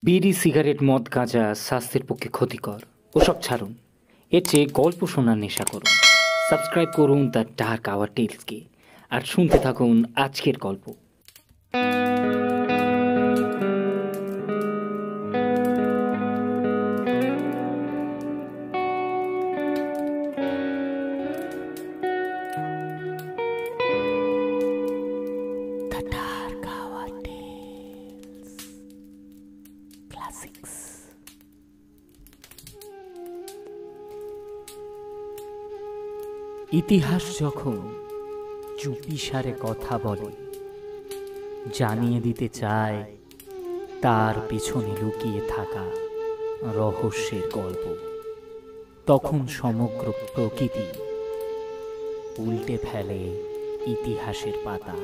বিড়ি, সিগারেট, মদ, গাঁজা স্বাস্থ্যের পক্ষে ক্ষতিকর। ওসব ছাড়ুন, এর চেয়ে গল্প শোনার নেশা করুন। সাবস্ক্রাইব করুন দ্য ডার্ক আওয়ার টেলসকে আর শুনতে থাকুন আজকের গল্প। ইতিহাস যখন চুপিসারে কথা বলে, জানিয়ে দিতে চায় তার পেছনে লুকিয়ে থাকা রহস্যের গল্প, তখন সমগ্র প্রকৃতি উল্টে ফেলে ইতিহাসের পাতা।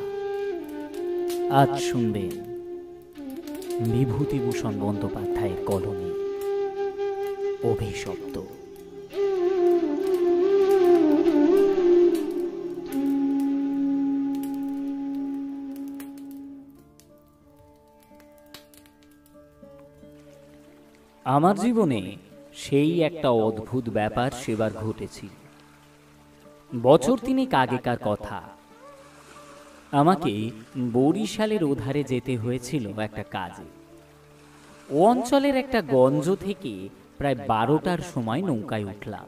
আজ শুনবেন বিভূতিভূষণ বন্দ্যোপাধ্যায়ের কলমে অভিশপ্ত। আমার জীবনে সেই একটা অদ্ভুত ব্যাপার সেবার ঘটেছিল। বছর তিনেক আগেকার কথা। আমাকে বরিশালের ওধারে যেতে হয়েছিল একটা কাজে। ও অঞ্চলের একটা গঞ্জ থেকে প্রায় 12টার সময় নৌকায় উঠলাম।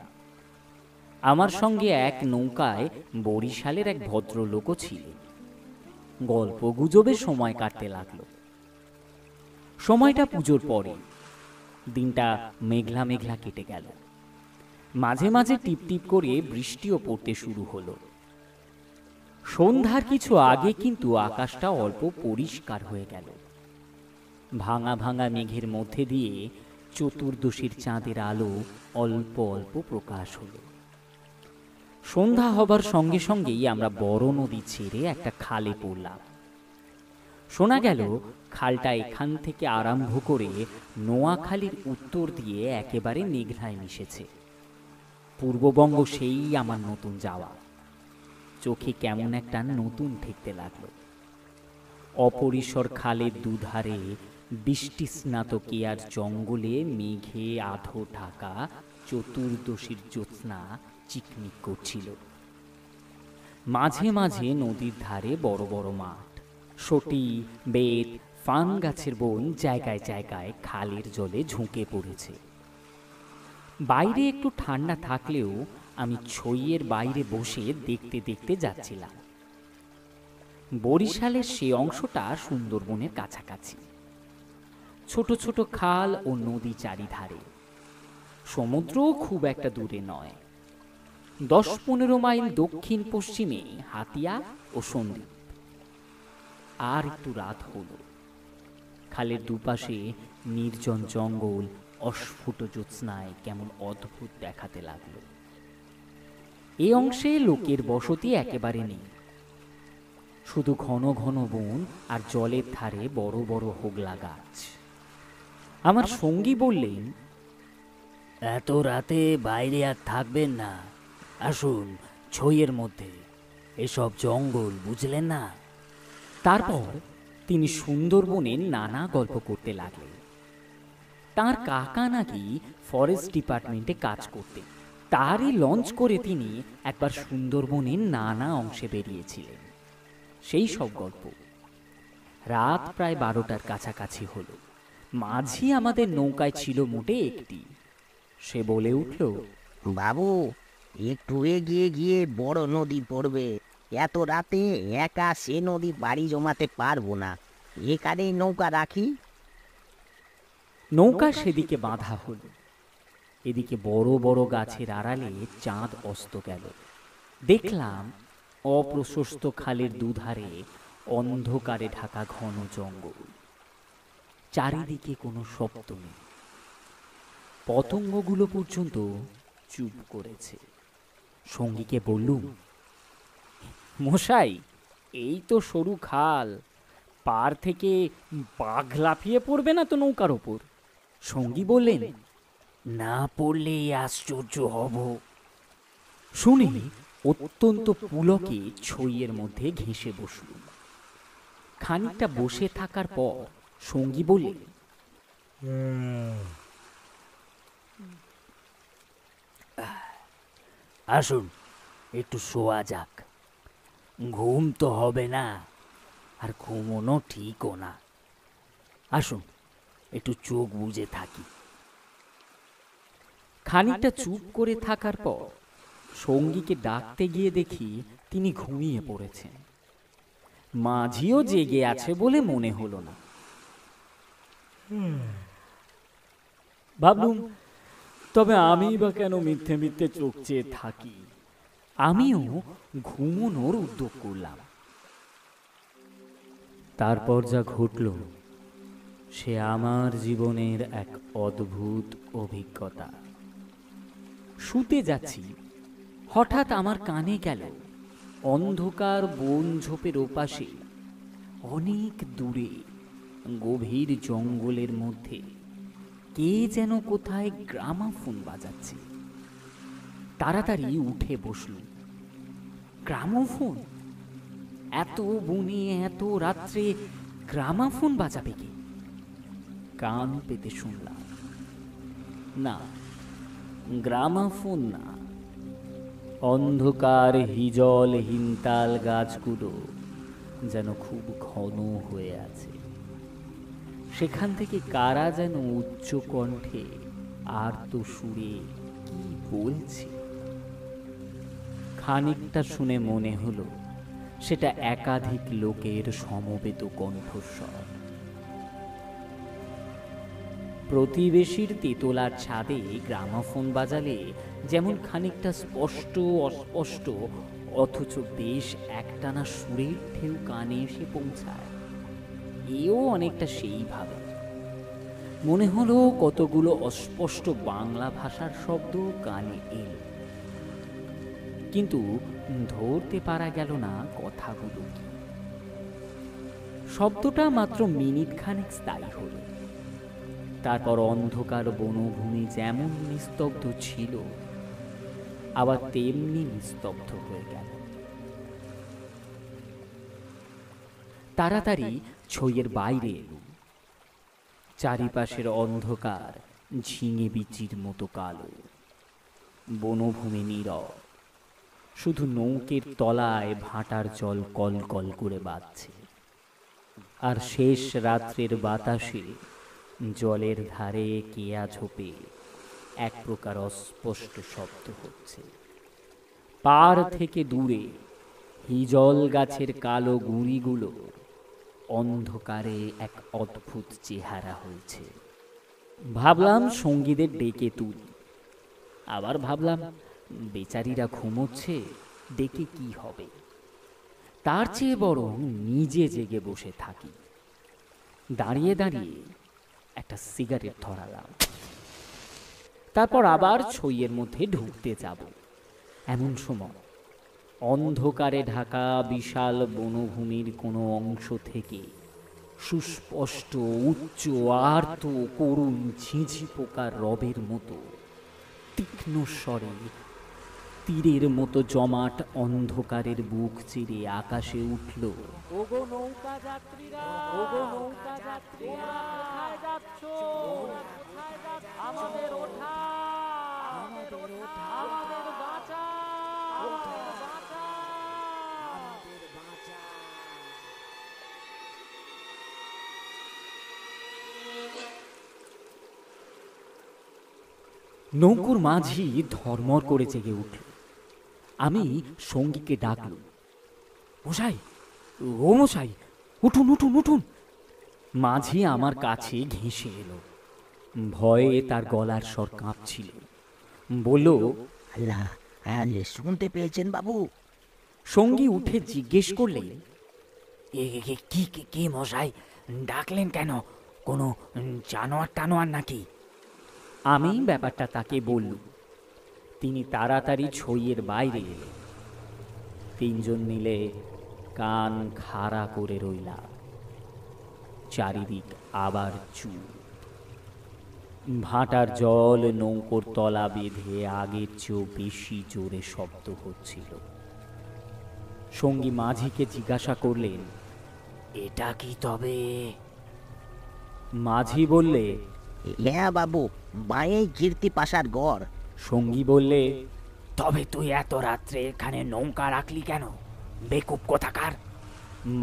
আমার সঙ্গে এক নৌকায় বরিশালের এক ভদ্রলোকও ছিল। গল্প গুজবে সময় কাটতে লাগলো। সময়টা পুজোর পরে। দিনটা মেঘলা মেঘলা কেটে গেল। মাঝে মাঝে টিপ টিপ করে বৃষ্টিও পড়তে শুরু হলো। সন্ধ্যার কিছু আগে কিন্তু আকাশটা অল্প পরিষ্কার হয়ে গেল। ভাঙা ভাঙা মেঘের মধ্যে দিয়ে চতুর্দশীর চাঁদের আলো অল্প অল্প প্রকাশ হলো। সন্ধ্যা হবার সঙ্গে সঙ্গেই আমরা বড় নদী ছেড়ে একটা খালে পড়লাম। শোনা গেল খালটা এখান থেকে আরম্ভ করে নোয়াখালীর উত্তর দিয়ে একেবারে মেঘনায় মিশেছে। পূর্ববঙ্গ সেই আমার নতুন যাওয়া। চোখে কেমন একটা নতুন ঠেকতে লাগলো। অপরিসর খালের দুধারে বৃষ্টি স্নাত কেয়ার জঙ্গলে মেঘে আধো ঢাকা চতুর্দশীর জ্যোৎস্না চিকমিক করছিল। মাঝে মাঝে নদীর ধারে বড় বড় মাঠ, সটি, বেত, ফান গাছের বন জায়গায় জায়গায় খালের জলে ঝুঁকে পড়েছে। বাইরে একটু ঠান্ডা থাকলেও আমি ছইয়ের বাইরে বসে দেখতে দেখতে যাচ্ছিলাম। বরিশালের সে অংশটা সুন্দরবনের কাছাকাছি। ছোট ছোট খাল ও নদী চারিধারে। সমুদ্রও খুব একটা দূরে নয়। 10-15 মাইল দক্ষিণ পশ্চিমে হাতিয়া ও সন্দ্বীপ। আর একটু রাত হলো। খালের দুপাশে নির্জন জঙ্গল অস্ফুট জ্যোৎস্নায় কেমন অদ্ভুত দেখাতে লাগলো। এই অংশে লোকের বসতি একেবারে নেই। শুধু ঘন ঘন বন আর জলের ধারে বড় বড় হোগলা গাছ। আমার সঙ্গী বললেন, এত রাতে বাইরে আর থাকবেন না, আসুন ছইয়ের মধ্যে, এসব জঙ্গল বুঝলেন না। তারপর তিনি সুন্দরবনের নানা গল্প করতে লাগলেন। তার কাকা নাকি ফরেস্ট ডিপার্টমেন্টে কাজ করতেন। তারই লঞ্চ করে তিনি একবার সুন্দরবনের নানা অংশে বেরিয়েছিলেন। সেই সব গল্প। রাত প্রায় 12টার কাছাকাছি হলো। মাঝি আমাদের নৌকায় ছিল মোটে একটি। সে বলে উঠল, বাবু, একটু এগিয়ে গিয়ে বড় নদী পড়বে। এত রাতে একা সে নদী বাড়ি জমাতে পারবো না, এখানেই নৌকা রাখি। নৌকা সেদিকে বাঁধা হলো। এদিকে বড় বড় গাছের আড়ালে চাঁদ অস্ত গেল। দেখলাম অপ্রশস্ত খালের দুধারে অন্ধকারে ঢাকা ঘন জঙ্গল। চারিদিকে কোনো শব্দ নেই। পতঙ্গগুলো পর্যন্ত চুপ করেছে। সঙ্গীকে বললুম, মশাই, এই তো সরু খাল, পার থেকে বাঘ লাফিয়ে পড়বে না তো নৌকার ওপর? সঙ্গী বললেন, না পড়লে আশ্চর্য হব। শুনে অত্যন্ত পুলকে ছইয়ের মধ্যে ঘেঁষে বসলুম। খানিকটা বসে থাকার পর সঙ্গী বললেন, আসুন, একটু শোয়া যাক। ঘুম তো হবে না, আর ঘুমোনো ঠিকও না। আসুন, একটু চোখ বুজে থাকি। খানিকটা চুপ করে থাকার পর সঙ্গীকে ডাকতে গিয়ে দেখি তিনি ঘুমিয়ে পড়েছেন। মাঝিও জেগে আছে বলে মনে হলো না। ভাবলুম, তবে আমি বা কেন মিথ্যে মিথ্যে চোখ চেয়ে থাকি। আমিও ঘুমোনোর উদ্যোগ করলাম। তারপর যা ঘটল সে আমার জীবনের এক অদ্ভুত অভিজ্ঞতা। শুতে যাচ্ছি, হঠাৎ আমার কানে গেল অন্ধকার বন ঝোপের ওপাশে অনেক দূরে গভীর জঙ্গলের মধ্যে কে যেন কোথায় গ্রামাফোন বাজাচ্ছে। তাড়াতাড়ি উঠে বসল। গ্রামোফোন? এত বনে এত রাত্রে গ্রামাফোন বাজাবে কে? কান পেতে শুনলাম, না, গ্রামাফোন না। অন্ধকার হিজল হিমতাল গাছগুলো যেন খুব ঘন হয়ে আছে। সেখান থেকে কারা যেন উচ্চ কণ্ঠে আর্ত সুরে কি বলছে। খানিকটা শুনে মনে হলো সেটা একাধিক লোকের সমবেত কণ্ঠস্বর। প্রতিবেশীর তেতলার ছাদে গ্রামাফোন বাজালে যেমন খানিকটা স্পষ্ট অস্পষ্ট অথচ বেশ একটানা সুরের ঢেউ কানে এসে পৌঁছায়, এও অনেকটা সেইভাবে। মনে হলো কতগুলো অস্পষ্ট বাংলা ভাষার শব্দ কানে এলো, কিন্তু ধরতে পারা গেল না কথাগুলো কি। শব্দটা মাত্র মিনিট খানেক স্থায়ী হলো। তারপর অন্ধকার বনভূমি যেমন নিস্তব্ধ ছিল আবার তেমনি নিস্তব্ধ হয়ে গেল। তাড়াতাড়ি ছইয়ের বাইরে এলো। চারিপাশের অন্ধকার ঝিঙে বিচির মতো কালো। বনভূমি নীরব, শুধু নৌকের তলায় ভাটার জল কল কল করে বাজছে। আর শেষ রাত্রের বাতাসে জলের ধারে কেয়া ঝোপে এক প্রকার অস্পষ্ট শব্দ হচ্ছে। পার থেকে দূরে হিজল গাছের কালো গুঁড়িগুলো অন্ধকারে এক অদ্ভুত চেহারা হয়েছে। ভাবলাম সঙ্গীদের ডেকে তুলি, আবার ভাবলাম বেচারীরা ঘুমোচ্ছে, ডেকে কি হবে। তার চেয়ে বরং নিজে জেগে বসে থাকি। দাঁড়িয়ে দাঁড়িয়ে একটা সিগারেট ধরালাম। তারপর আবার ছইয়ের মধ্যে ঢুকতে যাব। এমন সময় অন্ধকারে ঢাকা বিশাল বনভূমির কোনো অংশ থেকে সুস্পষ্ট উচ্চ আর্ত করুণ ঝিঁঝি পোকার রবের মতো তীক্ষ্ণ স্বরে তীরের মতো জমাট অন্ধকারের বুক চিরে আকাশে উঠল, ওগো নৌকা যাত্রীরা, ওগো নৌকা যাত্রীরা, কোথায় যাচ্ছ? কোথায় যাচ্ছ? আমাদের ওঠা, আমাদের ওঠা, আমাদের বাঁচা, আমাদের বাঁচা, আমাদের বাঁচা। নৌকুর মাঝি ধর্মর করে জেগে উঠল। আমি সঙ্গীকে ডাকলুম, মশাই, ও মশাই, উঠুন উঠুন উঠুন। মাঝি আমার কাছে ঘেঁষে এলো। ভয়ে তার গলার স্বর কাঁপছিল। বলল, আল্লাহ, শুনতে পেয়েছেন বাবু? সঙ্গী উঠে জিজ্ঞেস করলে, কি কি মশাই, ডাকলেন কেন? কোনো জানোয়ার টানোয়ার নাকি? আমি ব্যাপারটা তাকে বললুম। তিনি তাড়াতাড়ি ছইয়ের বাইরে এলেন। তিনজন মিলে কান খাড়া করে রইলাম। চারিদিক আবার চুপ। ভাটার জল নৌকোর তলা বেঁধে আগের চেয়েও বেশি জোরে শব্দ হচ্ছিল। সঙ্গী মাঝিকে জিজ্ঞাসা করলেন, এটা কি তবে? মাঝি বললে, হ্যাঁ বাবু, বাঁয়েই কীর্তি পাশার গড়। সঙ্গী বললে, তবে তুই এত রাত্রে এখানে নৌকা রাখলি কেন, বেকুব কোথাকার?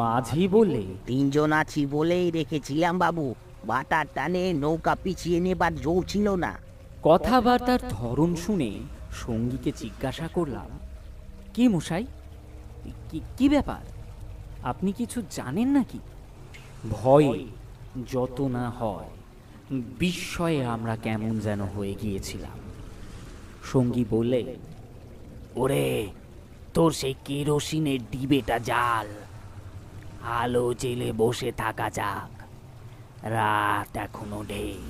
মাঝি বললে, তিনজন আছি বলেই রেখেছিলাম বাবু, বাটার টানে নৌকা পিছিয়ে নেবার জো ছিল না। কথাবার্তার ধরন শুনে সঙ্গীকে জিজ্ঞাসা করলাম, কি মশাই, কি ব্যাপার? আপনি কিছু জানেন নাকি? ভয়ে যত না হয় বিস্ময়ে আমরা কেমন যেন হয়ে গিয়েছিলাম। সঙ্গী বললে, ওরে, তোর সেই কেরোসিনের ডিবেটা জাল, আলো জেলে বসে থাকা যাক, রাত এখনো ঢের।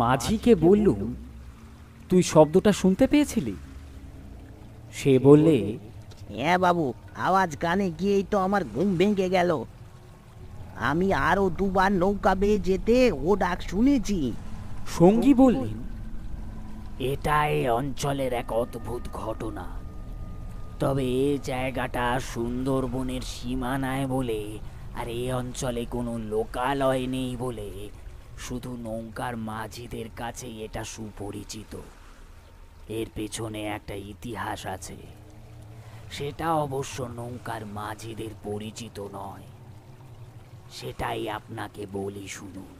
মাঝিকে বললুম, তুই শব্দটা শুনতে পেয়েছিলি? সে বললে, হ্যাঁ বাবু, আওয়াজ কানে গিয়েই তো আমার ঘুম ভেঙে গেল। আমি আরো দুবার নৌকা বেয়ে যেতে ও ডাক শুনেছি। সঙ্গী বললেন, এটা এই অঞ্চলের এক অদ্ভুত ঘটনা। তবে এ জায়গাটা সুন্দরবনের সীমানায় বলে, আর এই অঞ্চলে কোনো লোকালয় নেই বলে শুধু নৌকার মাঝিদের কাছে এটা সুপরিচিত। এর পেছনে একটা ইতিহাস আছে, সেটা অবশ্য নৌকার মাঝিদের পরিচিত নয়। সেটাই আপনাকে বলি, শুনুন।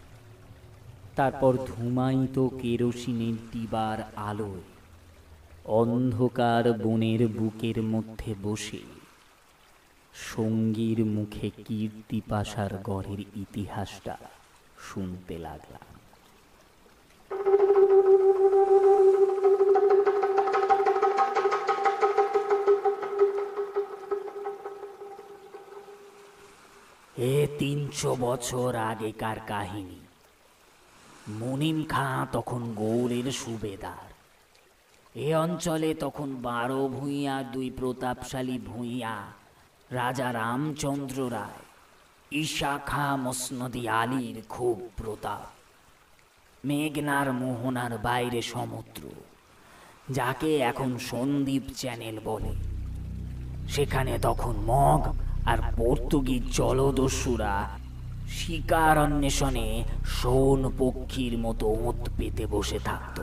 তারপর ধূমায়িত কেরোসিনের ডিবার আলোয় অন্ধকার বনের বুকের মধ্যে বসে সঙ্গীর মুখে কীর্তি পাশার গড়ের ইতিহাসটা শুনতে লাগলাম। এ ৩০০ বছর আগেকার কাহিনী। মুনিম খাঁ তখন গৌড়ের সুবেদার। এ অঞ্চলে তখন ১২ ভূঁইয়া, ২ প্রতাপশালী ভূঁইয়া, রাজা রামচন্দ্র রায়, ঈশা খাঁ মসনদি আলীর খুব প্রতাপ। মেঘনার মোহনার বাইরে সমুদ্র, যাকে এখন সন্দ্বীপ চ্যানেল বলে। সেখানে তখন মগ আর পর্তুগিজ জলদস্যুরা শিকার অন্বেষণে শোন পক্ষীর মতো ওঁত পেতে বসে থাকত।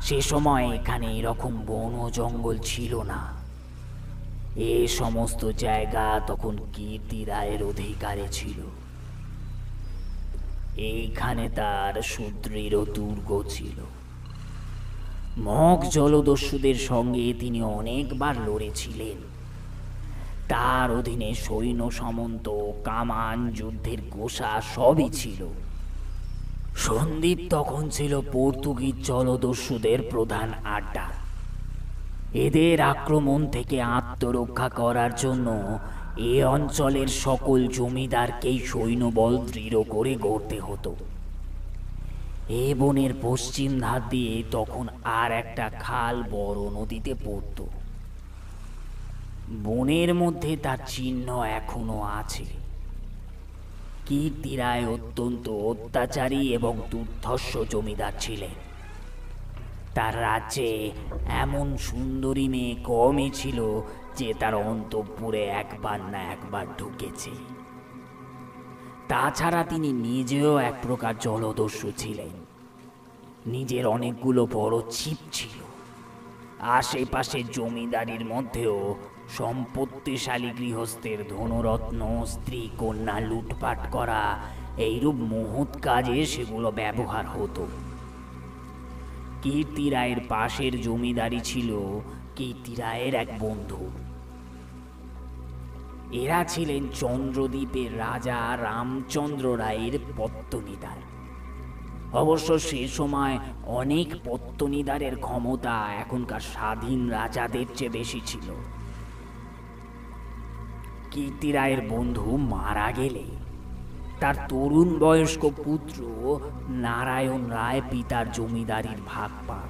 সে সময় এখানে এরকম বন জঙ্গল ছিল না। এ সমস্ত জায়গা তখন কীর্তি রায়ের অধিকারে ছিল। এইখানে তার সুদৃঢ় দুর্গ ছিল। মগ জলদস্যুদের সঙ্গে তিনি অনেকবার লড়েছিলেন। তার অধীনে সৈন্য সামন্ত, কামান, যুদ্ধের গোসা সবই ছিল। সন্দ্বীপ তখন ছিল পর্তুগিজ জলদস্যুদের প্রধান আড্ডা। এদের আক্রমণ থেকে আত্মরক্ষা করার জন্য এ অঞ্চলের সকল জমিদারকেই সৈন্যবল দৃঢ় করে গড়তে হতো। এ বনের পশ্চিম ধার দিয়ে তখন আর একটা খাল বড় নদীতে পড়ত। বনের মধ্যে তার চিহ্ন এখনো আছে। কীর্তি রায় অত্যন্ত অত্যাচারী এবং দুর্ধর্ষ জমিদার ছিলেন। তার রাজ্যে এমন সুন্দরী মেয়ে কমই ছিল যে তার অন্তঃপুরে একবার না একবার ঢুকেছে। তাছাড়া তিনি নিজেও এক প্রকার জলদস্যু ছিলেন। নিজের অনেকগুলো বড় ছিপ ছিল। আশেপাশে জমিদারির মধ্যেও সম্পত্তিশালী গৃহস্থের ধনরত্ন, স্ত্রী কন্যা লুটপাট করা, এইরূপ মহৎ কাজে সেগুলো ব্যবহার হতো। কীর্তি রায়ের পাশের জমিদারি ছিল কীর্তি রায়ের এক বন্ধু। এরা ছিলেন চন্দ্রদ্বীপের রাজা রামচন্দ্র রায়ের পত্তনিদার। অবশ্য সে সময় অনেক পত্তনিদারের ক্ষমতা এখনকার স্বাধীন রাজাদের চেয়ে বেশি ছিল। কীর্তি রায়ের বন্ধু মারা গেলে তার তরুণ বয়স্ক পুত্র নারায়ণ রায় পিতার জমিদারির ভাগ পান।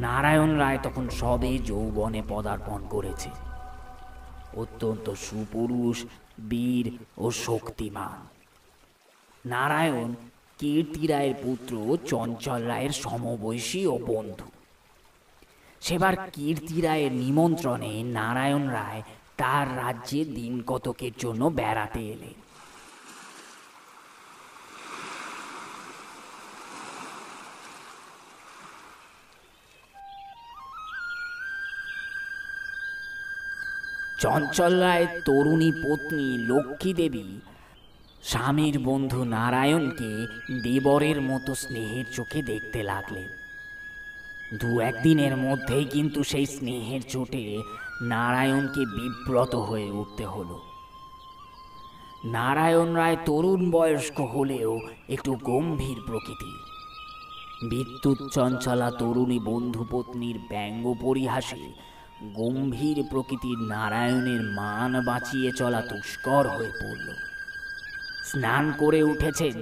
নারায়ণ রায় তখন সবে যৌবনে পদার্পণ করেছে। অত্যন্ত সুপুরুষ, বীর ও শক্তিমান। নারায়ণ কীর্তি রায়ের পুত্র চঞ্চল রায়ের সমবয়সী ও বন্ধু। সেবার কীর্তি রায়ের নিমন্ত্রণে নারায়ণ রায় তার রাজ্যে দিন কতকের জন্য বেড়াতে এলেন। চঞ্চল রায় তরুণী পত্নী লক্ষ্মী দেবী স্বামীর বন্ধু নারায়ণকে দেবরের মতো স্নেহের চোখে দেখতে লাগলেন। দু একদিনের মধ্যেই কিন্তু সেই স্নেহের চোটে নারায়ণকে বিব্রত হয়ে উঠতে হলো। নারায়ণ রায় তরুণ বয়স্ক হলেও একটু গম্ভীর প্রকৃতির। বিদ্যুৎ চঞ্চলা তরুণী বন্ধুপত্নীর ব্যঙ্গ পরিহাসে গম্ভীর প্রকৃতির নারায়ণের মান বাঁচিয়ে চলা দুষ্কর হয়ে পড়ল। স্নান করে উঠেছেন,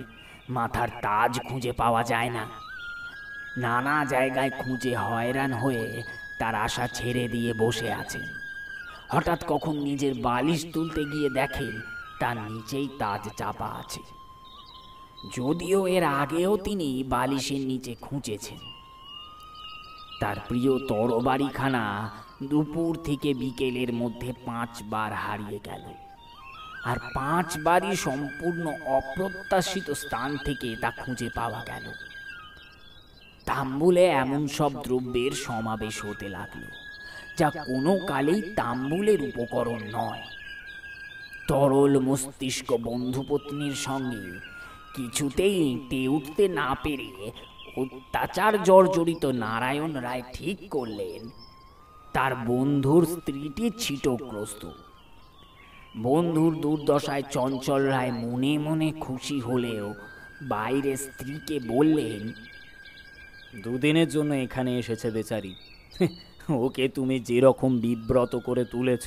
মাথার তাজ খুঁজে পাওয়া যায় না। নানা জায়গায় খুঁজে হয়রান হয়ে তার আশা ছেড়ে দিয়ে বসে আছেন। হঠাৎ কখন নিজের বালিশ তুলতে গিয়ে দেখেন তার নিচেই তাজ চাপা আছে, যদিও এর আগেও তিনি বালিশের নিচে খুঁজেছেন। তার প্রিয় তরবারিখানা দুপুর থেকে বিকেলের মধ্যে 5 বার হারিয়ে গেল, আর 5 বারই সম্পূর্ণ অপ্রত্যাশিত স্থান থেকে তা খুঁজে পাওয়া গেল। তাম্বুলে এমন সব দ্রব্যের সমাবেশ হতে লাগলো যা কোনো কালেই তাম্বুলের উপকরণ নয়। তরল মস্তিষ্ক বন্ধুপত্নীর সঙ্গে কিছুতেই এঁটে উঠতে না পেরে অত্যাচার জর্জরিত নারায়ণ রায় ঠিক করলেন তার বন্ধুর স্ত্রীটি ছিটগ্রস্ত। বন্ধুর দুর্দশায় চঞ্চল রায় মনে মনে খুশি হলেও বাইরে স্ত্রীকে বললেন, দুদিনের জন্য এখানে এসেছে বেচারি, ওকে তুমি যেরকম বিব্রত করে তুলেছ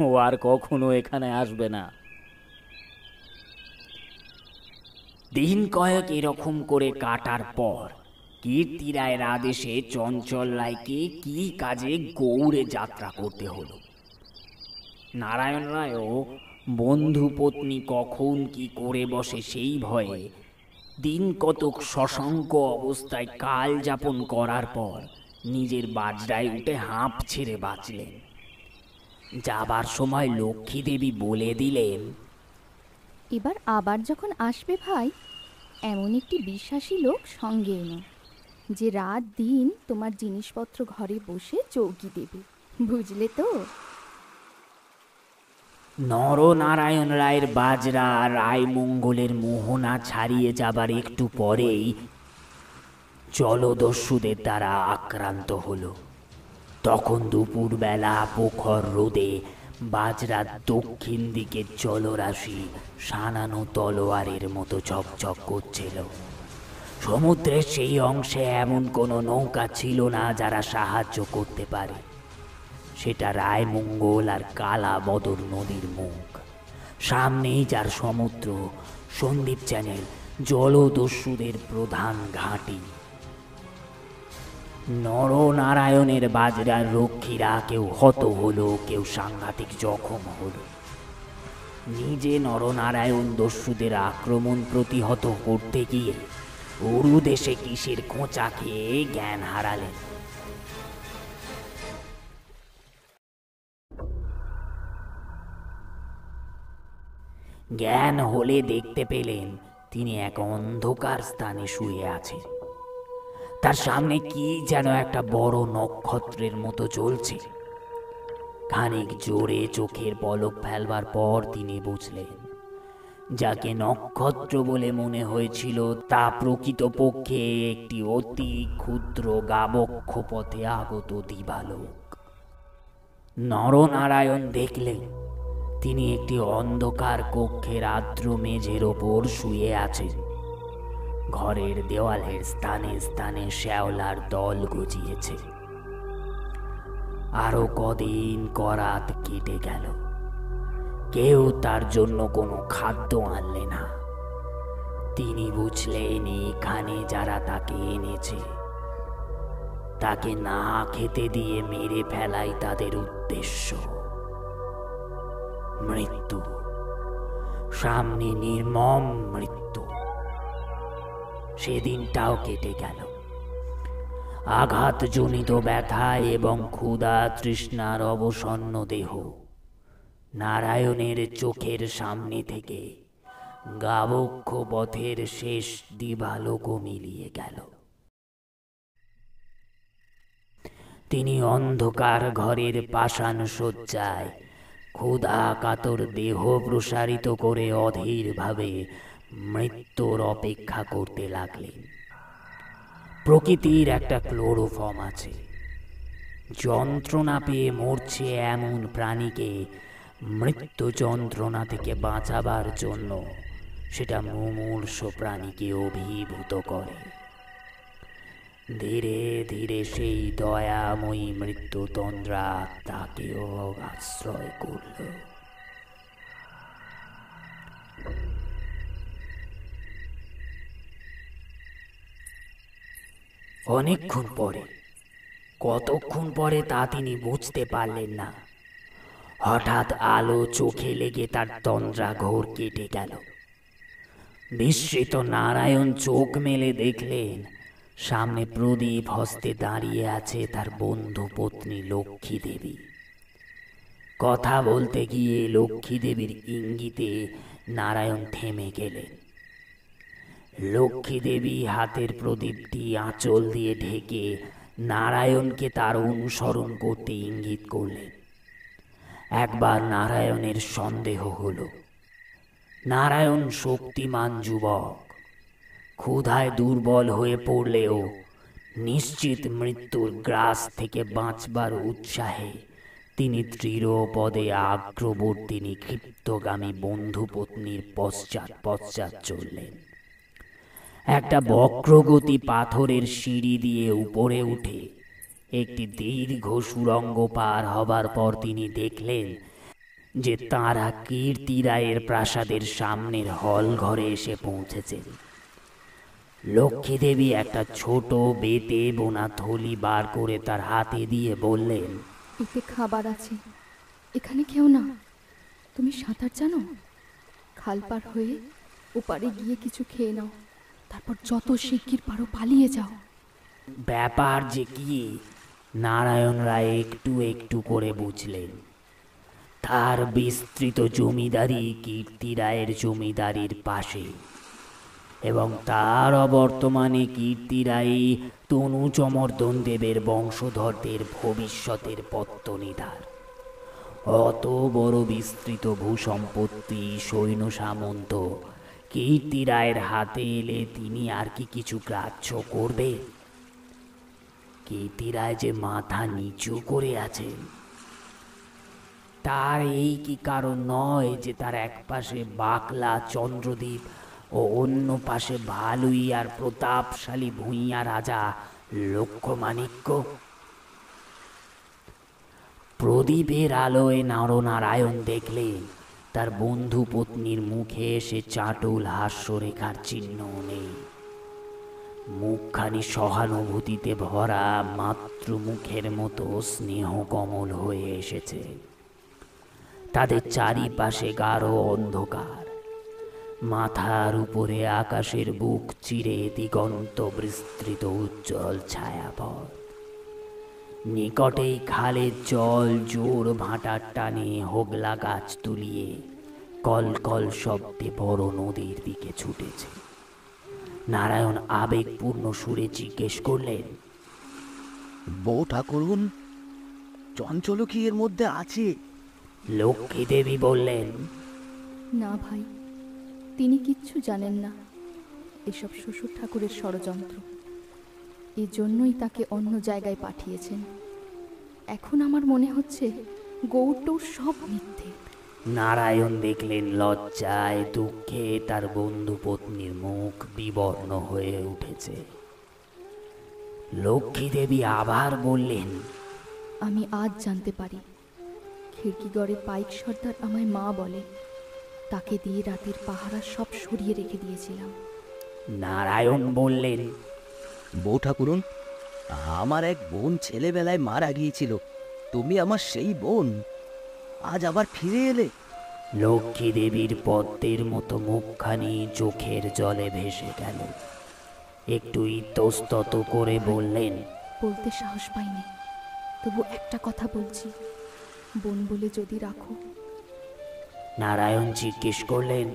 ও আর কখনো এখানে আসবে না। দিন কয়েক এরকম করে কাটার পর কীর্তি রায়ের আদেশে চঞ্চল রায়কে কি কাজে গৌড়ে যাত্রা করতে হলো। নারায়ণ রায়ও বন্ধু পত্নী কখন কি করে বসে সেই ভয়ে দিন কতক শশাঙ্ক অবস্থায় কাল যাপন করার পর নিজের বাজরায় উঠে হাঁপ ছেড়ে বাঁচলেন। যাবার সময় লক্ষ্মী দেবী বলে দিলেন, এবার আবার যখন আসবে ভাই, এমন একটি বিশ্বাসী লোক সঙ্গে এনো, যে রাত দিন তোমার জিনিসপত্র ঘরে বসে চৌকি দেবে, বুঝলে তো? নরনারায়ণ রায়ের বাজরা রায়মঙ্গলের মোহনা ছাড়িয়ে যাবার একটু পরেই জলদস্যুদের দ্বারা আক্রান্ত হলো। তখন দুপুরবেলা প্রখর রোদে বাজরার দক্ষিণ দিকের জলরাশি সানানো তলোয়ারের মতো ঝকঝক করছিল। সমুদ্রের সেই অংশে এমন কোনো নৌকা ছিল না যারা সাহায্য করতে পারে। সেটা রায়মঙ্গল আর কালা বদর নদীর মুখ, সামনেই যার সমুদ্র, সন্দ্বীপ চ্যানেল জলদস্যুদের প্রধান ঘাঁটি। নরনারায়ণের বাজরার রক্ষীরা কেউ হত হলো, কেউ সাংঘাতিক জখম হলো। নিজে নরনারায়ণ দস্যুদের আক্রমণ প্রতিহত করতে গিয়ে উরু দেশে কিসের খোঁচা খেয়ে জ্ঞান হারালেন। জ্ঞান হলে দেখতে পেলেন তিনি এক অন্ধকার স্থানে শুয়ে আছেন। তার সামনে কি যেন একটা বড় নক্ষত্রের মতো জ্বলছে। খানিক জোরে চোখের পলক ফেলবার পর তিনি বুঝলেন, যাকে নক্ষত্র বলে মনে হয়েছিল তা প্রকৃতপক্ষে একটি অতি ক্ষুদ্র গাবক্ষ পথে আগত দিবালোক। নরনারায়ণ দেখলেন তিনি একটি অন্ধকার কক্ষের আর্দ্র মেঝের ওপর শুয়ে আছেন। ঘরের দেওয়ালের স্থানে স্থানে শ্যাওলার দল গজিয়েছে। আরো কদিন করাত কেটে গেল, কেউ তার জন্য কোনো খাদ্য আনলে না। তিনি বুঝলেন এখানে যারা তাকে এনেছে তাকে না খেতে দিয়ে মেরে ফেলাই তাদের উদ্দেশ্য। মৃত্যু, সামনে নির্মম মৃত্যু। সেদিনটাও কেটে গেল। আঘাতজনিত ব্যথা এবং ক্ষুধা তৃষ্ণার অবসন্ন দেহ নারায়ণের চোখের সামনে থেকে গাবক্ষ পথের শেষ দিবালোকও মিলিয়ে গেল। তিনি অন্ধকার ঘরের পাষাণ শয্যায় ক্ষুধা কাতর দেহ প্রসারিত করে অধীরভাবে মৃত্যুর অপেক্ষা করতে লাগলেন। প্রকৃতির একটা ক্লোরোফর্ম আছে, যন্ত্রণা পেয়ে মরছে এমন প্রাণীকে মৃত্যু যন্ত্রণা থেকে বাঁচাবার জন্য সেটা মুমূর্ষ প্রাণীকে অভিভূত করে। ধীরে ধীরে সেই দয়াময়ী মৃত্যুতন্দ্রা তাকেও আশ্রয় করল। অনেকক্ষণ পরে, কতক্ষণ পরে তা তিনি বুঝতে পারলেন না, হঠাৎ আলো চোখে লেগে তার তন্দ্রা ঘোর কেটে গেল। বিস্মিত নারায়ণ চোখ মেলে দেখলেন সামনে প্রদীপ হস্তে দাঁড়িয়ে আছে তার বন্ধু পত্নী লক্ষ্মী দেবী। কথা বলতে গিয়ে লক্ষ্মী দেবীর ইঙ্গিতে নারায়ণ থেমে গেলেন। লক্ষ্মী দেবী হাতের প্রদীপটি আঁচল দিয়ে ঢেকে নারায়ণকে তার অনুসরণ করতে ইঙ্গিত করলেন। একবার নারায়ণের সন্দেহ হলো। নারায়ণ শক্তিমান যুবক, ক্ষুধায় দুর্বল হয়ে পড়লেও নিশ্চিত মৃত্যুর গ্রাস থেকে বাঁচবার উৎসাহে তিনি দৃঢ়পদে আগ্রবর্তিনী ক্ষিপ্তগামী বন্ধু পত্নীর পশ্চাৎ পশ্চাৎ চললেন। একটা বক্রগতি পাথরের সিঁড়ি দিয়ে উপরে উঠে একটি দীর্ঘ সুড়ঙ্গ পার হবার পর তিনি দেখলেন যে তাঁরা কীর্তি রায়ের প্রাসাদের সামনের হল ঘরে এসে পৌঁছেছেন। লক্ষ্মী দেবী একটা ছোট বেতে বোনা থলি বার করে তার হাতে দিয়ে বললেন, এতে খাবার আছে, এখানে কেউ না। তুমি সাঁতার জানো? খাল পার হয়ে ওপারে গিয়ে কিছু খেয়ে নাও, তারপর যত শিগগির পারো পালিয়ে যাও। ব্যাপার যে কি নারায়ণ রায় একটু একটু করে বুঝলেন। তার বিস্তৃত জমিদারি কীর্তি রায়ের জমিদারির পাশে, এবং তার অবর্তমানে কীর্তি রায় তনু চমর্দন দেবের বংশধরদের ভবিষ্যতের পত্তনিধার। অত বড় বিস্তৃত ভূসম্পত্তি, সৈন্য সামন্ত কীর্তি রায়ের হাতে এলে তিনি আর কি কিছু গ্রাহ্য করবে? কীর্তি রায় যে মাথা নিচু করে আছেন, তার এই কি কারণ নয় যে তার এক পাশে বাকলা চন্দ্রদ্বীপ ও অন্য পাশে ভালুই আর প্রতাপশালী ভূঁইয়া রাজা লক্ষ্যমাণিক্য? প্রদীপের আলোয় নরনারায়ণ দেখলেন তার বন্ধু পত্নীর মুখে সে চাটুল হাস্যরেখার চিহ্ন নেই। মুখখানি সহানুভূতিতে ভরা মাতৃমুখের মতো স্নেহ কমল হয়ে এসেছে। তাদের চারিপাশে গাঢ় অন্ধকার, মাথার উপরে আকাশের বুক চিরে দিগন্ত বিস্তৃত উজ্জ্বল ছায়াপথ। নিকটেই খালের জল জোর ভাটার টানে হোগলা গাছ তুলিয়ে কলকল শব্দে বড় নদীর দিকে ছুটেছে। নারায়ণ আবেগপূর্ণ সুরে জিজ্ঞেস করলেন, বউ ঠাকুরুন, চঞ্চল কি এর মধ্যে আছে? লক্ষ্মী দেবী বললেন, না ভাই, তিনি কিচ্ছু জানেন না। এসব শ্বশুর ঠাকুরের ষড়যন্ত্র। এজন্যই তাকে অন্য জায়গায় পাঠিয়েছেন। এখন আমার মনে হচ্ছে গৌরটৌর সব মিথ্যে। নারায়ণ দেখলেন লজ্জায় দুঃখে তার বন্ধু পত্নীর মুখ বিবর্ণ হয়ে উঠেছে। লক্ষ্মী দেবী আবার বললেন, আমি আজ জানতে পারি, খিড়কিগড়ের পাইক সর্দার আমায় মা বলে। তাকে দিয়ে রাতের পাহারা সব সরিয়ে রেখে দিয়েছিলাম। নারায়ণ বললেন, বউ ঠাকুরুন, আমার এক বোন ছেলেবেলায় মারা গিয়েছিল। তুমি আমার সেই বোন, আজ আবার ফিরে এলে। লক্ষ্মী দেবীর পদ্মের মতো মুখখানি চোখের জলে ভেসে গেল। একটু ইতস্তত করে বললেন, বলতে সাহস পাইনি, তবু একটা কথা বলছি, বোন বলে যদি রাখো। নারায়ণ জিজ্ঞেস করলেন,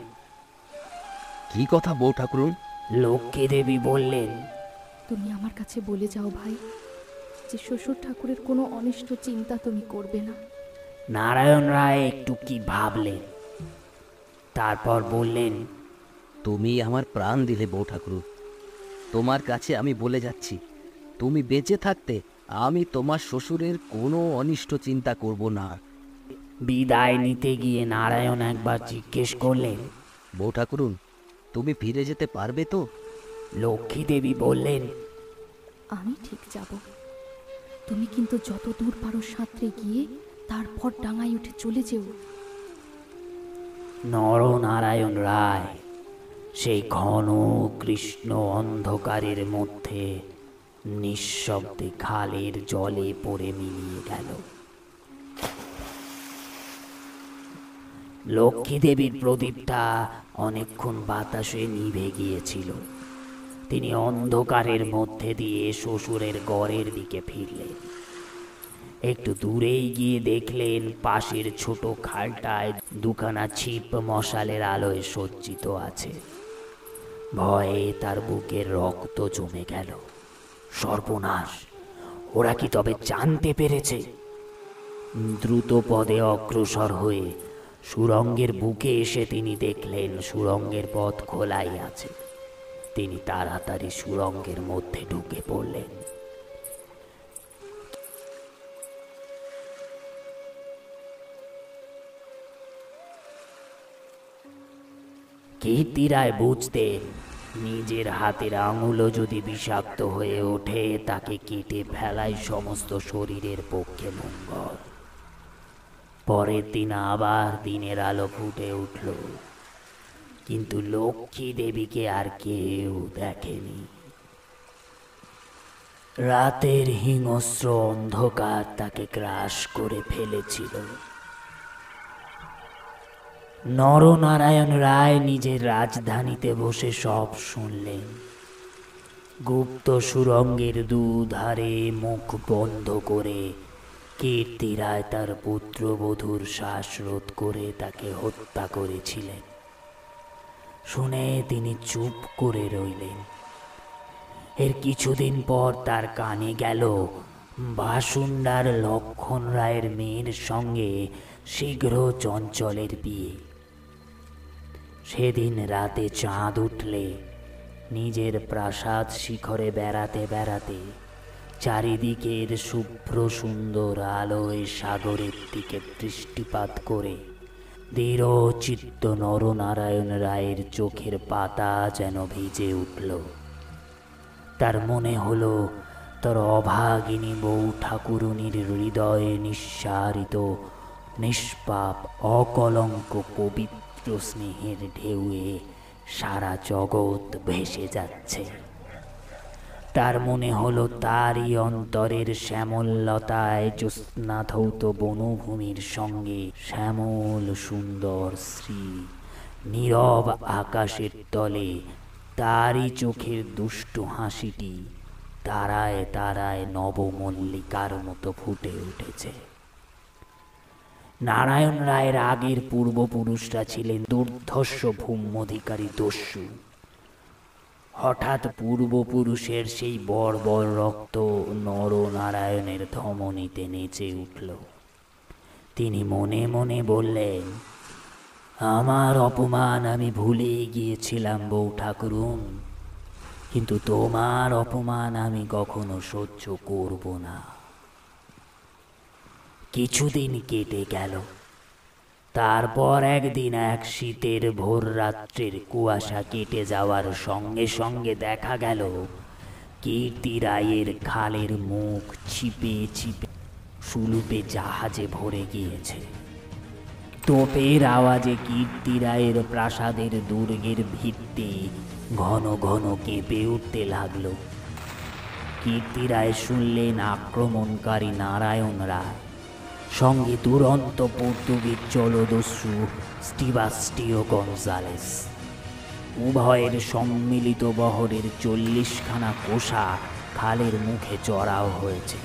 কি কথা বউ ঠাকুরুন? লক্ষ্মী দেবী বললেন, তুমি আমার কাছে বলে যাও ভাই, যে শ্বশুর ঠাকুরের কোনো অনিষ্ট চিন্তা তুমি করবে না। নারায়ণ রায় একটু কি ভাবলেন, তারপর বললেন, তুমি আমার প্রাণ দিলে বউ ঠাকুর। তোমার কাছে আমি বলে যাচ্ছি, তুমি বেঁচে থাকতে আমি তোমার শ্বশুরের কোনো অনিষ্ট চিন্তা করব না। বিদায় নিতে গিয়ে নারায়ণ একবার জিজ্ঞেস করলেন, বউ ঠাকুরুন, তুমি ফিরে যেতে পারবে তো? লক্ষ্মী দেবী বললেন, আমি ঠিক যাব। তুমি কিন্তু যত দূর পারো সাঁতরে গিয়ে তারপর ডাঙায় উঠে চলে যেও। নরনারায়ণ রায় সেই ঘন কৃষ্ণ অন্ধকারের মধ্যে নিঃশব্দে খালের জলে পড়ে মিলিয়ে গেল। লক্ষ্মী দেবীর প্রদীপটা অনেকক্ষণ বাতাসে নিভে গিয়েছিল। তিনি অন্ধকারের মধ্যে দিয়ে শ্বশুরের গড়ের দিকে ফিরলেন। একটু দূরেই গিয়ে দেখলেন পাশের ছোট খালটায় দুখানা ছিপ মশালের আলোয় সজ্জিত আছে। ভয়ে তার বুকের রক্ত জমে গেল। সর্বনাশ! ওরা কি তবে জানতে পেরেছে? দ্রুত পদে অগ্রসর হয়ে সুড়ঙ্গের বুকে এসে তিনি দেখলেন সুড়ঙ্গের পথ খোলাই আছে। তিনি তাড়াতাড়ি সুড়ঙ্গের মধ্যে ঢুকে পড়লেন। কীর্তিরায় বুঝতেন নিজের হাতের আঙুলও যদি বিষাক্ত হয়ে ওঠে তাকে কেটে ফেলাই সমস্ত শরীরের পক্ষে মঙ্গল। পরের দিন আবার দিনের আলো ফুটে উঠল, কিন্তু লক্ষ্মী দেবীকে আর কেউ দেখেনি। রাতের হিংস্র অন্ধকার তাকে গ্রাস করে ফেলেছিল। নরনারায়ণ রায় নিজের রাজধানীতে বসে সব শুনলেন। গুপ্ত সুরঙ্গের দুধারে মুখ বন্ধ করে কীর্তি রায় তার পুত্রবধূর শ্বাসরোধ করে তাকে হত্যা করেছিলেন। শুনে তিনি চুপ করে রইলেন। এর কিছুদিন পর তার কানে গেল বাসুন্ডার লক্ষণ রায়ের মেয়ের সঙ্গে শীঘ্র চঞ্চলের বিয়ে। সেদিন রাতে চাঁদ উঠলে নিজের প্রাসাদ শিখরে বেড়াতে বেড়াতে চারিদিকের শুভ্র সুন্দর আলোয় সাগরের দিকে দৃষ্টিপাত করে দৃঢ় চিত্ত নরনারায়ণ রায়ের চোখের পাতা যেন ভিজে উঠল। তার মনে হলো তার অভাগিনী বউ ঠাকুরুনির হৃদয়ে নিঃসারিত নিষ্পাপ অকলঙ্ক পবিত্র স্নেহের ঢেউয়ে সারা জগৎ ভেসে যাচ্ছে। তার মনে হলো তারই অন্তরের শ্যামললতায় জ্যোৎস্নাধৌত বনভূমির সঙ্গে শ্যামল সুন্দর শ্রী নীরব আকাশের তলে তারই চোখের দুষ্টু হাসিটি তারায় তারায় নবমল্লিকার মতো ফুটে উঠেছে। নারায়ণ রায়ের আগের পূর্বপুরুষরা ছিলেন দুর্ধর্ষ ভূম্যধিকারী দস্যু। হঠাৎ পূর্বপুরুষের সেই বর্বর রক্ত নরনারায়ণের ধমনীতে নেচে উঠল। তিনি মনে মনে বললেন, আমার অপমান আমি ভুলে গিয়েছিলাম বউ ঠাকুরুন, কিন্তু তোমার অপমান আমি কখনো সহ্য করব না। কিছুদিন কেটে গেল। তারপর একদিন এক শীতের ভোর রাত্রির কুয়াশা কেটে যাওয়ার সঙ্গে সঙ্গে দেখা গেল কীর্তি রায়ের খালের মুখ ছিপে ছিপে সুলুপে জাহাজে ভরে গিয়েছে। তোপের আওয়াজে কীর্তি রায়ের প্রাসাদের দুর্গের ভিত্তি ঘন ঘন কেঁপে উঠতে লাগলো। কীর্তি রায় শুনলেন আক্রমণকারী নারায়ণ রায় সঙ্গে দুরন্ত পর্তুগিজ জলদস্যু স্টিবাস্টিও গনজালেস, উভয়ের সম্মিলিত বহরের 40খানা কোষা খালের মুখে চড়াও হয়েছে।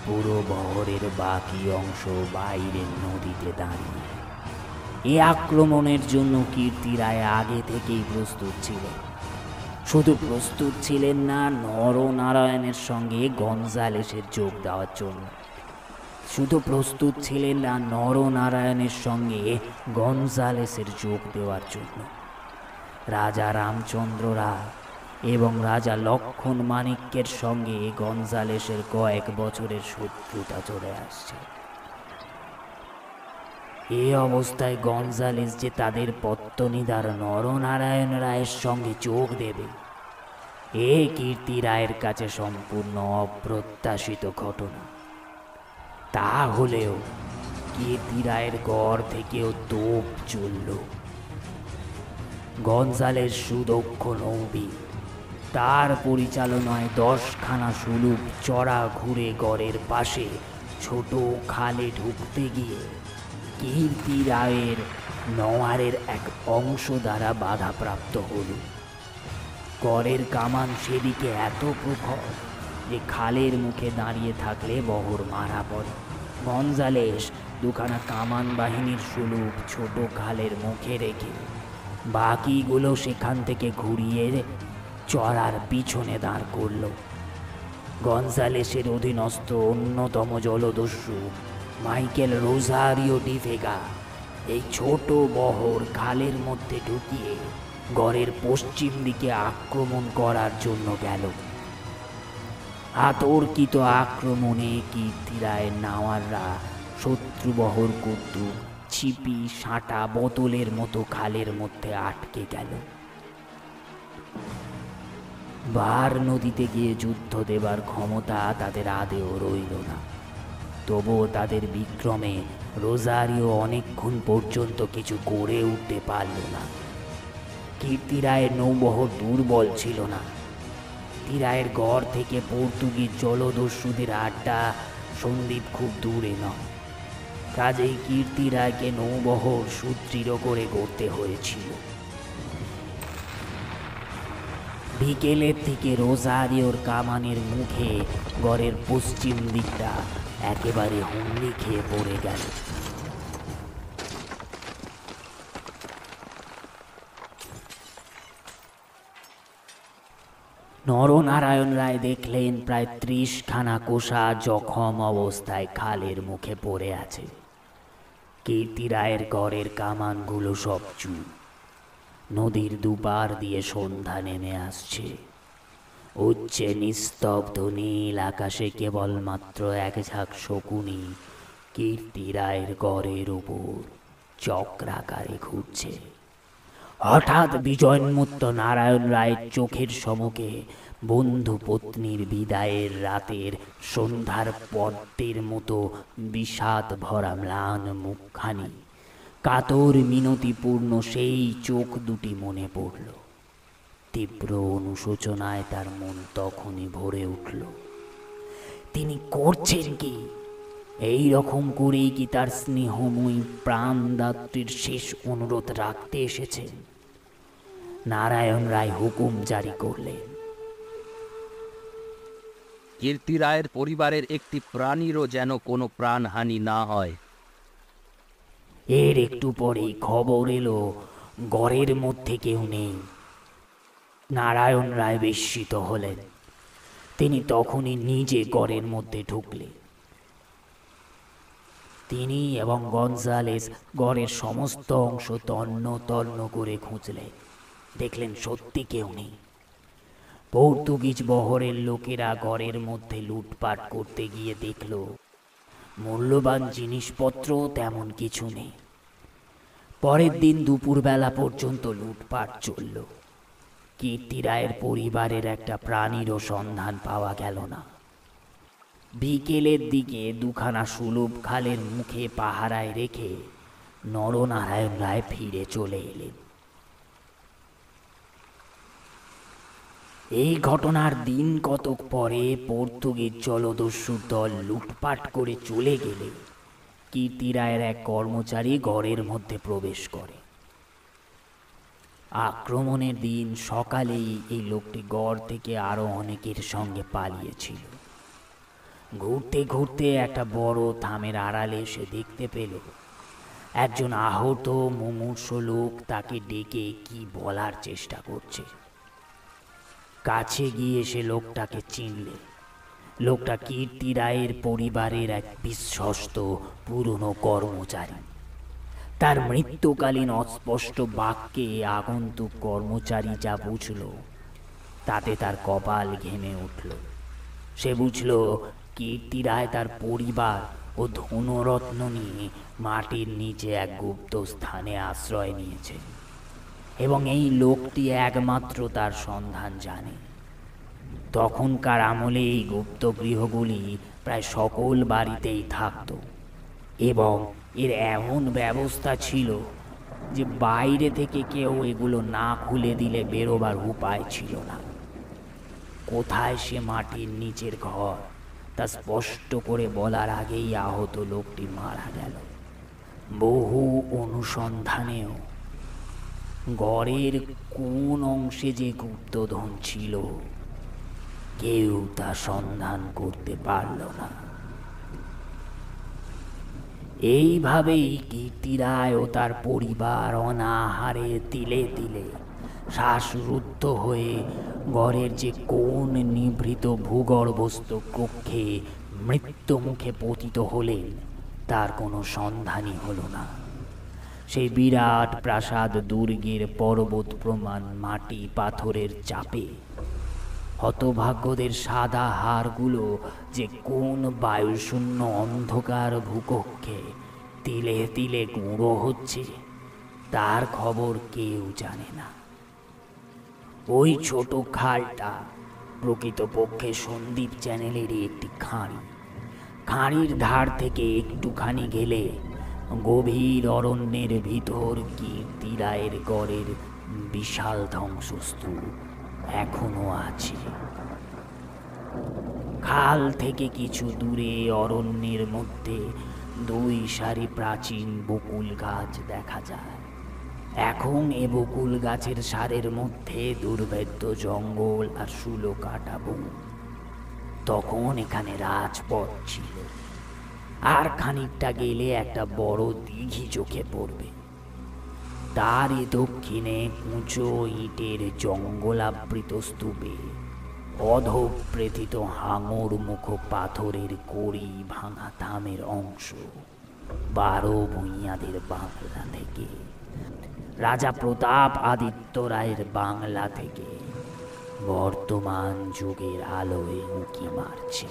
পুরো বহরের বাকি অংশ বাইরের নদীতে দাঁড়িয়ে। এ আক্রমণের জন্য কীর্তি রায় আগে থেকেই প্রস্তুত ছিলেন। শুধু প্রস্তুত ছিলেন না, নরনারায়ণের সঙ্গে গনজালেসের যোগ দেওয়ার জন্য। শুধু প্রস্তুত ছিলেন না নরনারায়ণের সঙ্গে গনজালেসের যোগ দেওয়ার জন্য। রাজা রামচন্দ্র রায় এবং রাজা লক্ষণ মাণিক্যের সঙ্গে গনজালেসের কয়েক বছরের শত্রুতা চলে আসছে। এই অবস্থায় গনজালেস যে তাদের পত্তনিদার নরনারায়ণ রায়ের সঙ্গে যোগ দেবে, এ কীর্তি রায়ের কাছে সম্পূর্ণ অপ্রত্যাশিত ঘটনা। তা হলেও কীর্তি রায়ের গড় থেকেও তোপ চলল। গনজালেস সুদক্ষ নৌবি, তার পরিচালনায় 10খানা সুলুপ চড়া ঘুরে গড়ের পাশে ছোট খালে ঢুকতে গিয়ে কীর্তি রায়ের নওয়ারের এক অংশ দ্বারা বাধাপ্রাপ্ত হল। গড়ের কামান সেদিকে এত প্রখর যে খালের মুখে দাঁড়িয়ে থাকলে বহর মারা পড়ে। গনজালেস 2খানা কামান বাহিনীর সুলুপ ছোট খালের মুখে রেখে বাকিগুলো সেখান থেকে ঘুরিয়ে চড়ার পিছনে দাঁড় করল। গনজালেসের অধীনস্থ অন্যতম জলদস্যু মাইকেল রোজারিও ডি ভেগা এই ছোট বহর খালের মধ্যে ঢুকিয়ে গড়ের পশ্চিম দিকে আক্রমণ করার জন্য গেল। আতর্কিত আক্রমণে কীর্তি রায়ের নাওয়াররা শত্রুবহর কর্তৃক ছিপি সাঁটা বোতলের মতো খালের মধ্যে আটকে গেল। বার নদীতে গিয়ে যুদ্ধ দেবার ক্ষমতা তাদের আদেও রইল না। তবুও তাদের বিক্রমে রোজারিও অনেকক্ষণ পর্যন্ত কিছু করে উঠতে পারল না। কীর্তি রায়ের নৌবহর দুর্বল ছিল না। কীর্তি রায়ের গড় থেকে পর্তুগিজ জলদস্যুদের আড্ডা সন্দ্বীপ খুব দূরে নয়, কাজেই কীর্তি রায়কে নৌবহর সুদৃঢ় করে গড়তে হয়েছিল। বিকেলের দিকে রোজারিওর কামানের মুখে গড়ের পশ্চিম দিকটা একেবারে হুমড়ি খেয়ে পড়ে গেল। নরনারায়ণ রায় দেখলেন প্রায় 30খানা কোষা জখম অবস্থায় খালের মুখে পড়ে আছে। কীর্তি রায়ের গড়ের কামানগুলো সব চুপ। নদীর দুপার দিয়ে সন্ধ্যা নেমে আসছে। উচ্চে নিস্তব্ধ নীল আকাশে কেবলমাত্র এক ঝাঁক শকুনি কীর্তি রায়ের গড়ের উপর চক্রাকারে ঘুরছে। হঠাৎ বিজয়োন্মত্ত নারায়ণ রায়ের চোখের সম্মুখে বন্ধু পত্নীর বিদায়ের রাতের সন্ধ্যার পদ্মের মতো বিষাদ ভরা ম্লান মুখখানি, কাতর মিনতিপূর্ণ সেই চোখ দুটি মনে পড়ল। তীব্র অনুশোচনায় তার মন তখনই ভরে উঠল। তিনি করছেন কি? এই রকম করেই কি তার স্নেহময়ী প্রাণদাত্রীর শেষ অনুরোধ রাখতে এসেছেন? নারায়ণ রায় হুকুম জারি করলেন, কীর্তি রায়ের পরিবারের একটি প্রাণীরও যেন কোনো প্রাণহানি না হয়। এর একটু পরেই খবর এলো গড়ের মধ্যে কেউ নেই। নারায়ণ রায় বিস্মিত হলেন। তিনি তখনই নিজে গড়ের মধ্যে ঢুকলেন। তিনি এবং গনজালেস গড়ের সমস্ত অংশ তন্ন তন্ন করে খুঁজলেন। দেখলেন সত্যি কেউ নেই। পর্তুগিজ বহরের লোকেরা গড়ের মধ্যে লুটপাট করতে গিয়ে দেখল মূল্যবান জিনিসপত্র তেমন কিছু নেই। পরের দিন দুপুরবেলা পর্যন্ত লুটপাট চলল। কীর্তি রায়ের পরিবারের একটা প্রাণীরও সন্ধান পাওয়া গেল না। বিকেলের দিকে 2খানা সুলুপ খালের মুখে পাহারায় রেখে নরনারায়ণ রায় ফিরে চলে এলেন। এই ঘটনার দিন কতক পরে পর্তুগিজ জলদস্যুর দল লুটপাট করে চলে গেলে কীর্তি রায়ের এক কর্মচারী গড়ের মধ্যে প্রবেশ করে। আক্রমণের দিন সকালেই এই লোকটি গড় থেকে আরো অনেকের সঙ্গে পালিয়েছিল। ঘুরতে ঘুরতে একটা বড় থামের আড়ালে সে দেখতে পেল একজন আহত মুমূর্ষ লোক তাকে ডেকে কি বলার চেষ্টা করছে। কাছে গিয়ে সে লোকটাকে চিনলে। লোকটা কীর্তি রায়ের পরিবারের এক বিশ্বস্ত পুরনো কর্মচারী। তার মৃত্যুকালীন অস্পষ্ট বাক্যে আগন্তুক কর্মচারী যা বুঝল তাতে তার কপাল ঘেমে উঠল। সে বুঝল কীর্তি রায় তার পরিবার ও ধনরত্ন নিয়ে মাটির নিচে এক গুপ্ত স্থানে আশ্রয় নিয়েছে এবং এই লোকটি একমাত্র তার সন্ধান জানে। তখনকার আমলে এই গুপ্ত গৃহগুলি প্রায় সকল বাড়িতেই থাকত এবং এর এমন ব্যবস্থা ছিল যে বাইরে থেকে কেউ এগুলো না খুলে দিলে বেরোবার উপায় ছিল না। কোথায় সে মাটির নিচের ঘর তা স্পষ্ট করে বলার আগেই আহত লোকটি মারা গেল। বহু অনুসন্ধানেও ঘরের কোন অংশে যে গুপ্তধন ছিল কেউ তা সন্ধান করতে পারল না। এইভাবেই কীর্তি রায় ও তার পরিবার অনাহারে তিলে তিলে শ্বাসরুদ্ধ হয়ে ঘরের যে কোন নিভৃত ভূগর্ভস্থ কক্ষে মৃত্যু মুখে পতিত হলেন তার কোনো সন্ধানই হলো না। সেই বিরাট প্রাসাদ দুর্গের পর্বত প্রমাণ মাটি পাথরের চাপে হতভাগ্যদের সাদা হাড়গুলো যে কোন বায়ুশূন্য অন্ধকার ভূকক্ষে তিলে তিলে গুঁড়ো হচ্ছে তার খবর কেউ জানে না। ওই ছোট খালটা প্রকৃতপক্ষে সন্দীপ চ্যানেলেরই একটি খাঁড়ি। খাঁড়ির ধার থেকে একটুখানি গেলে গভীর অরণ্যের ভিতর কীর্তি রায়ের গড়ের বিশাল ধ্বংসস্তূপ এখনো আছে। খাল থেকে কিছু দূরে অরণ্যের মধ্যে দুই সারি প্রাচীন বকুল গাছ দেখা যায়। এখন এ বকুল গাছের সারের মধ্যে দুর্ভেদ্য জঙ্গল আর শুলো কাটা বন। তখন এখানে রাজপথ ছিল, আর খানিকটা গেলে একটা বড় দিঘি চোখে পড়বে। তারই দক্ষিণে উঁচু ইটের জঙ্গলাবৃত স্তূপে অধঃপ্রেথিত হাঙর মুখ পাথরের কড়ি ভাঙা থামের অংশ 12 ভূঁইয়াদের বাংলা থেকে, রাজা প্রতাপ আদিত্য রায়ের বাংলা থেকে বর্তমান যুগের আলোয় উঁকি মারছে।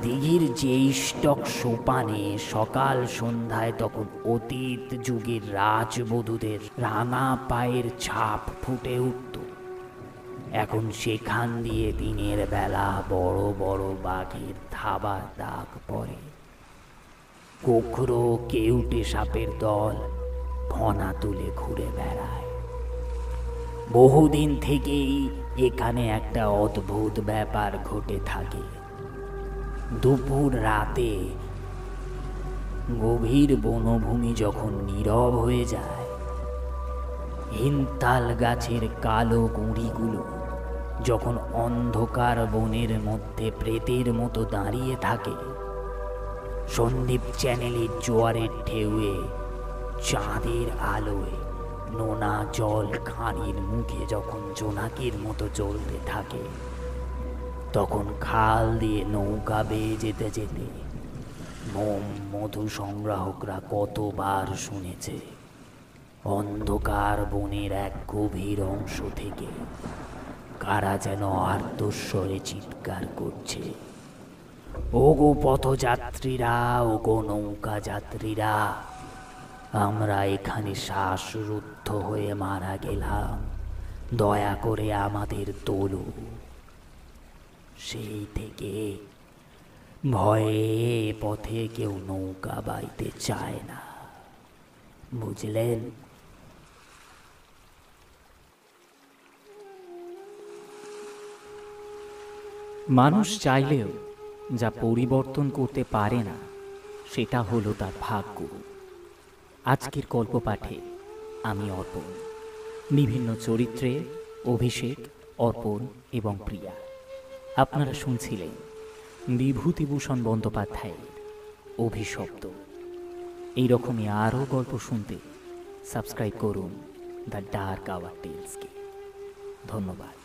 দিঘির জ্যেষ্ঠক সোপানে সকাল সন্ধ্যায় তখন অতীত যুগের রাজবধূদের রাঙা পায়ের ছাপ ফুটে উঠত। এখন সেখান দিয়ে দিনের বেলা বড় বড় বাঘের থাবার দাগ পড়ে। কোকড়ো কেউটে সাপের দল ফনা তুলে ঘুরে বেড়ায়। বহুদিন থেকেই এখানে একটা অদ্ভুত ব্যাপার ঘটে থাকে। দুপুর রাতে গভীর বনভূমি যখন নীরব হয়ে যায়, হিনতাল গাছের কালো গুঁড়িগুলো যখন অন্ধকার বনের মধ্যে প্রেতের মতো দাঁড়িয়ে থাকে, সন্দীপ চ্যানেলের জোয়ারের ঢেউয়ে চাঁদের আলোয় নোনা জল খাঁড়ির মুখে যখন জোনাকির মতো জ্বলতে থাকে, তখন খাল দিয়ে নৌকা বেয়ে যেতে যেতে মোম মধু সংগ্রাহকরা কতবার শুনেছে অন্ধকার বনের এক গভীর অংশ থেকে কারা যেন আর্তস্বরে চিৎকার করছে, ওগো পথযাত্রীরা, ওগো নৌকা যাত্রীরা, আমরা এখানে শ্বাসরুদ্ধ হয়ে মারা গেলাম, দয়া করে আমাদের তোলো। সেই থেকে ভয়ে পথে কেউ নৌকা বাইতে চায় না, বুঝলেন? মানুষ চাইলেও যা পরিবর্তন করতে পারে না সেটা হলো তার ভাগ্য। আজকের গল্প পাঠে আমি অর্পণ, বিভিন্ন চরিত্রে অভিষেক, অর্পণ এবং প্রিয়া। আপনারা শুনছিলেন বিভূতিভূষণ বন্দ্যোপাধ্যায়ের অভিশপ্ত। এইরকমই আরও গল্প শুনতে সাবস্ক্রাইব করুন দ্য ডার্ক আওয়ার টেলসকে। ধন্যবাদ।